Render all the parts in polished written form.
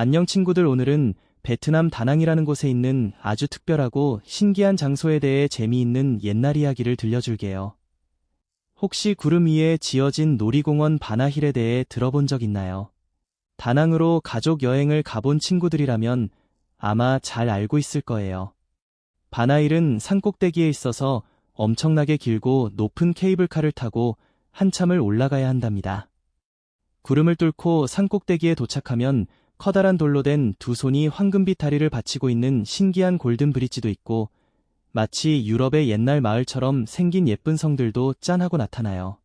안녕 친구들, 오늘은 베트남 다낭이라는 곳에 있는 아주 특별하고 신기한 장소에 대해 재미있는 옛날 이야기를 들려줄게요. 혹시 구름 위에 지어진 놀이공원 바나힐에 대해 들어본 적 있나요? 다낭으로 가족 여행을 가본 친구들이라면 아마 잘 알고 있을 거예요. 바나힐은 산꼭대기에 있어서 엄청나게 길고 높은 케이블카를 타고 한참을 올라가야 한답니다. 구름을 뚫고 산꼭대기에 도착하면 커다란 돌로 된 두 손이 황금빛 다리를 받치고 있는 신기한 골든 브릿지도 있고, 마치 유럽의 옛날 마을처럼 생긴 예쁜 성들도 짠하고 나타나요.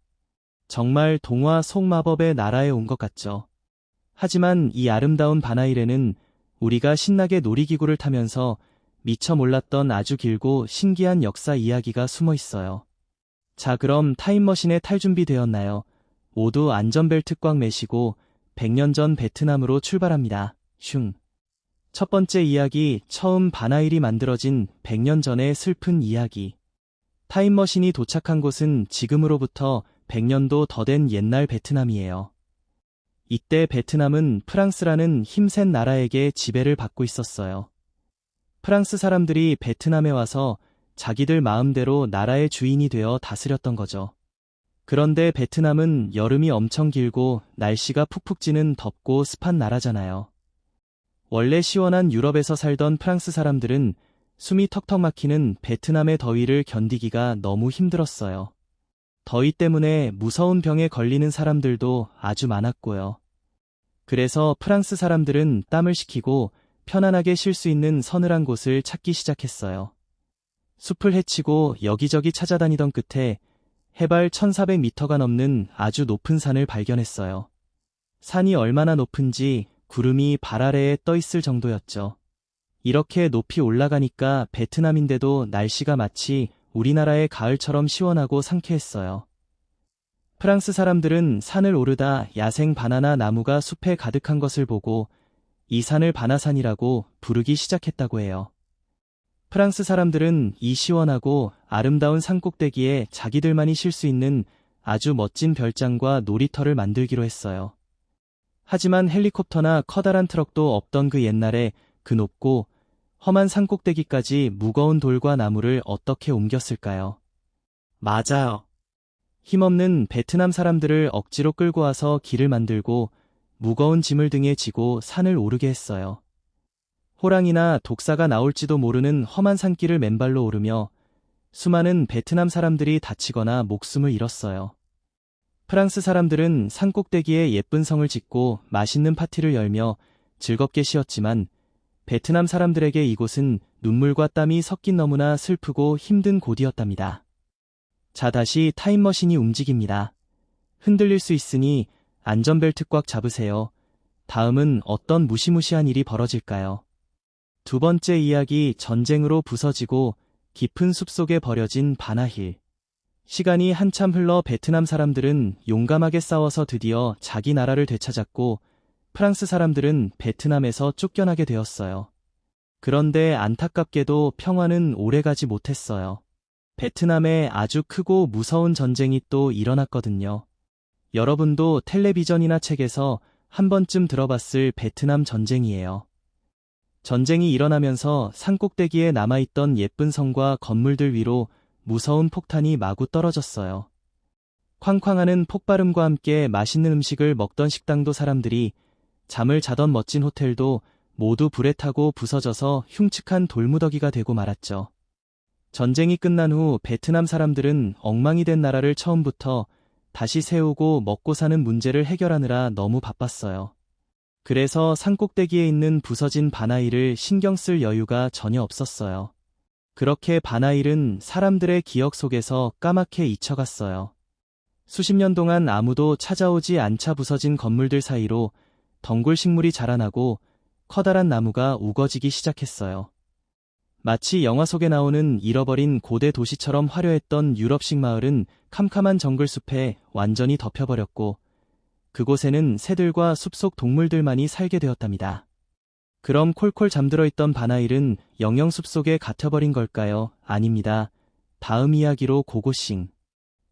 정말 동화 속 마법의 나라에 온 것 같죠. 하지만 이 아름다운 바나힐에는 우리가 신나게 놀이기구를 타면서 미처 몰랐던 아주 길고 신기한 역사 이야기가 숨어 있어요. 자, 그럼 타임머신에 탈 준비 되었나요? 모두 안전벨트 꽉 매시고 100년 전 베트남으로 출발합니다. 슝. 첫 번째 이야기, 처음 바나힐이 만들어진 100년 전의 슬픈 이야기. 타임머신이 도착한 곳은 지금으로부터 100년도 더 된 옛날 베트남이에요. 이때 베트남은 프랑스라는 힘센 나라에게 지배를 받고 있었어요. 프랑스 사람들이 베트남에 와서 자기들 마음대로 나라의 주인이 되어 다스렸던 거죠. 그런데 베트남은 여름이 엄청 길고 날씨가 푹푹 찌는 덥고 습한 나라잖아요. 원래 시원한 유럽에서 살던 프랑스 사람들은 숨이 턱턱 막히는 베트남의 더위를 견디기가 너무 힘들었어요. 더위 때문에 무서운 병에 걸리는 사람들도 아주 많았고요. 그래서 프랑스 사람들은 땀을 식히고 편안하게 쉴 수 있는 서늘한 곳을 찾기 시작했어요. 숲을 헤치고 여기저기 찾아다니던 끝에 해발 1400m가 넘는 아주 높은 산을 발견했어요. 산이 얼마나 높은지 구름이 발 아래에 떠 있을 정도였죠. 이렇게 높이 올라가니까 베트남인데도 날씨가 마치 우리나라의 가을처럼 시원하고 상쾌했어요. 프랑스 사람들은 산을 오르다 야생 바나나 나무가 숲에 가득한 것을 보고 이 산을 바나산이라고 부르기 시작했다고 해요. 프랑스 사람들은 이 시원하고 아름다운 산꼭대기에 자기들만이 쉴 수 있는 아주 멋진 별장과 놀이터를 만들기로 했어요. 하지만 헬리콥터나 커다란 트럭도 없던 그 옛날에 그 높고 험한 산꼭대기까지 무거운 돌과 나무를 어떻게 옮겼을까요? 맞아요. 힘없는 베트남 사람들을 억지로 끌고 와서 길을 만들고 무거운 짐을 등에 지고 산을 오르게 했어요. 호랑이나 독사가 나올지도 모르는 험한 산길을 맨발로 오르며 수많은 베트남 사람들이 다치거나 목숨을 잃었어요. 프랑스 사람들은 산꼭대기에 예쁜 성을 짓고 맛있는 파티를 열며 즐겁게 쉬었지만 베트남 사람들에게 이곳은 눈물과 땀이 섞인 너무나 슬프고 힘든 곳이었답니다. 자, 다시 타임머신이 움직입니다. 흔들릴 수 있으니 안전벨트 꽉 잡으세요. 다음은 어떤 무시무시한 일이 벌어질까요? 두 번째 이야기, 전쟁으로 부서지고 깊은 숲속에 버려진 바나힐. 시간이 한참 흘러 베트남 사람들은 용감하게 싸워서 드디어 자기 나라를 되찾았고 프랑스 사람들은 베트남에서 쫓겨나게 되었어요. 그런데 안타깝게도 평화는 오래가지 못했어요. 베트남에 아주 크고 무서운 전쟁이 또 일어났거든요. 여러분도 텔레비전이나 책에서 한 번쯤 들어봤을 베트남 전쟁이에요. 전쟁이 일어나면서 산꼭대기에 남아있던 예쁜 성과 건물들 위로 무서운 폭탄이 마구 떨어졌어요. 쾅쾅하는 폭발음과 함께 맛있는 음식을 먹던 식당도 사람들이 잠을 자던 멋진 호텔도 모두 불에 타고 부서져서 흉측한 돌무더기가 되고 말았죠. 전쟁이 끝난 후 베트남 사람들은 엉망이 된 나라를 처음부터 다시 세우고 먹고 사는 문제를 해결하느라 너무 바빴어요. 그래서 산꼭대기에 있는 부서진 바나힐을 신경 쓸 여유가 전혀 없었어요. 그렇게 바나힐은 사람들의 기억 속에서 까맣게 잊혀갔어요. 수십 년 동안 아무도 찾아오지 않자 부서진 건물들 사이로 덩굴 식물이 자라나고 커다란 나무가 우거지기 시작했어요. 마치 영화 속에 나오는 잃어버린 고대 도시처럼 화려했던 유럽식 마을은 캄캄한 정글숲에 완전히 덮여버렸고 그곳에는 새들과 숲속 동물들만이 살게 되었답니다. 그럼 콜콜 잠들어 있던 바나힐은 영영 숲속에 갇혀버린 걸까요? 아닙니다. 다음 이야기로 고고싱.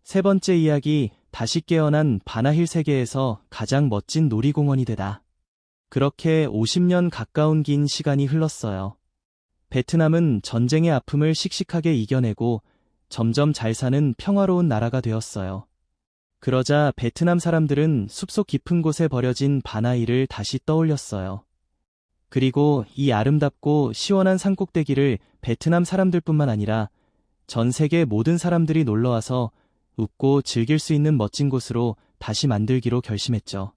세 번째 이야기, 다시 깨어난 바나힐 세계에서 가장 멋진 놀이공원이 되다. 그렇게 50년 가까운 긴 시간이 흘렀어요. 베트남은 전쟁의 아픔을 씩씩하게 이겨내고 점점 잘 사는 평화로운 나라가 되었어요. 그러자 베트남 사람들은 숲속 깊은 곳에 버려진 바나이를 다시 떠올렸어요. 그리고 이 아름답고 시원한 산꼭대기를 베트남 사람들뿐만 아니라 전 세계 모든 사람들이 놀러와서 웃고 즐길 수 있는 멋진 곳으로 다시 만들기로 결심했죠.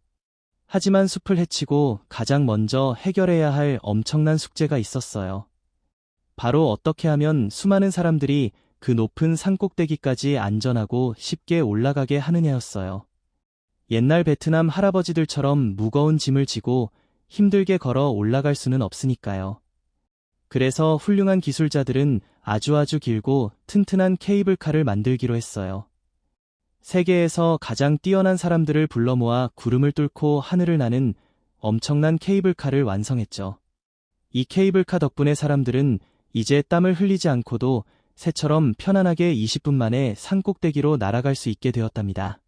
하지만 숲을 헤치고 가장 먼저 해결해야 할 엄청난 숙제가 있었어요. 바로 어떻게 하면 수많은 사람들이 그 높은 산꼭대기까지 안전하고 쉽게 올라가게 하느냐였어요. 옛날 베트남 할아버지들처럼 무거운 짐을 지고 힘들게 걸어 올라갈 수는 없으니까요. 그래서 훌륭한 기술자들은 아주 길고 튼튼한 케이블카를 만들기로 했어요. 세계에서 가장 뛰어난 사람들을 불러 모아 구름을 뚫고 하늘을 나는 엄청난 케이블카를 완성했죠. 이 케이블카 덕분에 사람들은 이제 땀을 흘리지 않고도 새처럼 편안하게 20분 만에 산꼭대기로 날아갈 수 있게 되었답니다.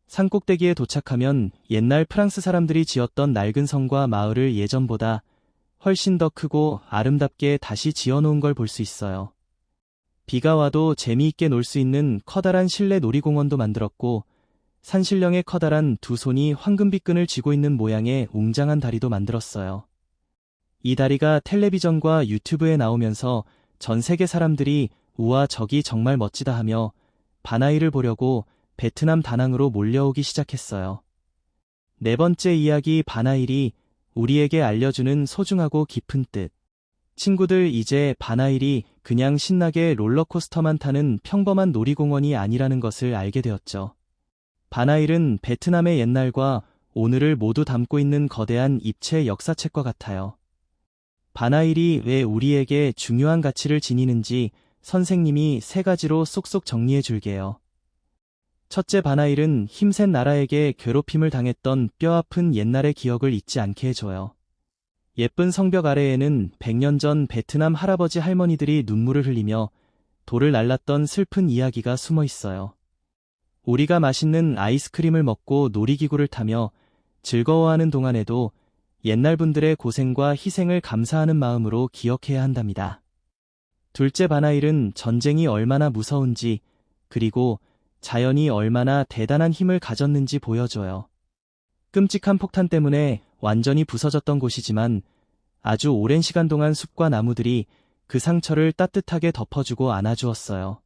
산꼭대기에 도착하면 옛날 프랑스 사람들이 지었던 낡은 성과 마을을 예전보다 훨씬 더 크고 아름답게 다시 지어놓은 걸 볼 수 있어요. 비가 와도 재미있게 놀 수 있는 커다란 실내 놀이공원도 만들었고 산신령의 커다란 두 손이 황금빛 끈을 쥐고 있는 모양의 웅장한 다리도 만들었어요. 이 다리가 텔레비전과 유튜브에 나오면서 전 세계 사람들이 우와 저기 정말 멋지다 하며 바나이를 보려고 베트남 다낭으로 몰려오기 시작했어요. 네 번째 이야기 바나일이 우리에게 알려주는 소중하고 깊은 뜻. 친구들 이제 바나일이 그냥 신나게 롤러코스터만 타는 평범한 놀이공원이 아니라는 것을 알게 되었죠. 바나일은 베트남의 옛날과 오늘을 모두 담고 있는 거대한 입체 역사책과 같아요. 바나일이 왜 우리에게 중요한 가치를 지니는지 선생님이 세 가지로 쏙쏙 정리해 줄게요. 첫째, 바나일은 힘센 나라에게 괴롭힘을 당했던 뼈아픈 옛날의 기억을 잊지 않게 해줘요. 예쁜 성벽 아래에는 100년 전 베트남 할아버지 할머니들이 눈물을 흘리며 돌을 날랐던 슬픈 이야기가 숨어 있어요. 우리가 맛있는 아이스크림을 먹고 놀이기구를 타며 즐거워하는 동안에도 옛날 분들의 고생과 희생을 감사하는 마음으로 기억해야 한답니다. 둘째, 바나일은 전쟁이 얼마나 무서운지 그리고 자연이 얼마나 대단한 힘을 가졌는지 보여줘요. 끔찍한 폭탄 때문에 완전히 부서졌던 곳이지만 아주 오랜 시간 동안 숲과 나무들이 그 상처를 따뜻하게 덮어주고 안아주었어요.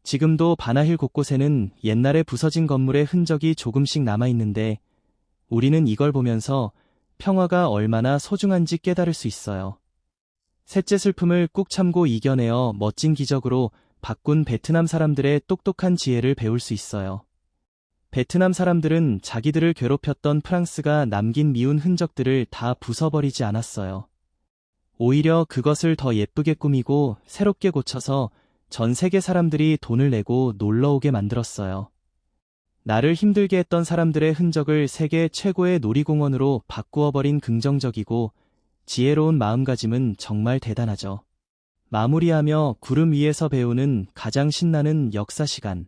지금도 바나힐 곳곳에는 옛날에 부서진 건물의 흔적이 조금씩 남아있는데 우리는 이걸 보면서 평화가 얼마나 소중한지 깨달을 수 있어요. 셋째, 슬픔을 꾹 참고 이겨내어 멋진 기적으로 바꾼 베트남 사람들의 똑똑한 지혜를 배울 수 있어요. 베트남 사람들은 자기들을 괴롭혔던 프랑스가 남긴 미운 흔적들을 다 부숴버리지 않았어요. 오히려 그것을 더 예쁘게 꾸미고 새롭게 고쳐서 전 세계 사람들이 돈을 내고 놀러오게 만들었어요. 나를 힘들게 했던 사람들의 흔적을 세계 최고의 놀이공원으로 바꾸어버린 긍정적이고 지혜로운 마음가짐은 정말 대단하죠. 마무리하며 구름 위에서 배우는 가장 신나는 역사 시간.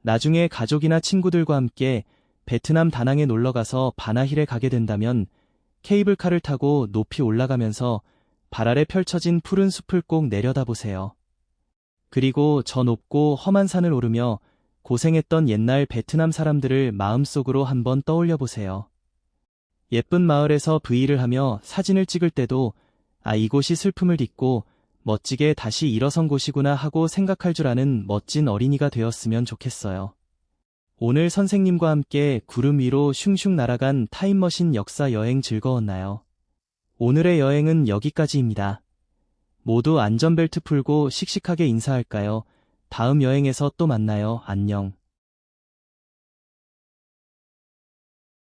나중에 가족이나 친구들과 함께 베트남 다낭에 놀러가서 바나힐에 가게 된다면 케이블카를 타고 높이 올라가면서 발 아래 펼쳐진 푸른 숲을 꼭 내려다보세요. 그리고 저 높고 험한 산을 오르며 고생했던 옛날 베트남 사람들을 마음속으로 한번 떠올려 보세요. 예쁜 마을에서 브이를 하며 사진을 찍을 때도 이곳이 슬픔을 딛고 멋지게 다시 일어선 곳이구나 하고 생각할 줄 아는 멋진 어린이가 되었으면 좋겠어요. 오늘 선생님과 함께 구름 위로 슝슝 날아간 타임머신 역사 여행 즐거웠나요? 오늘의 여행은 여기까지입니다. 모두 안전벨트 풀고 씩씩하게 인사할까요? 다음 여행에서 또 만나요. 안녕.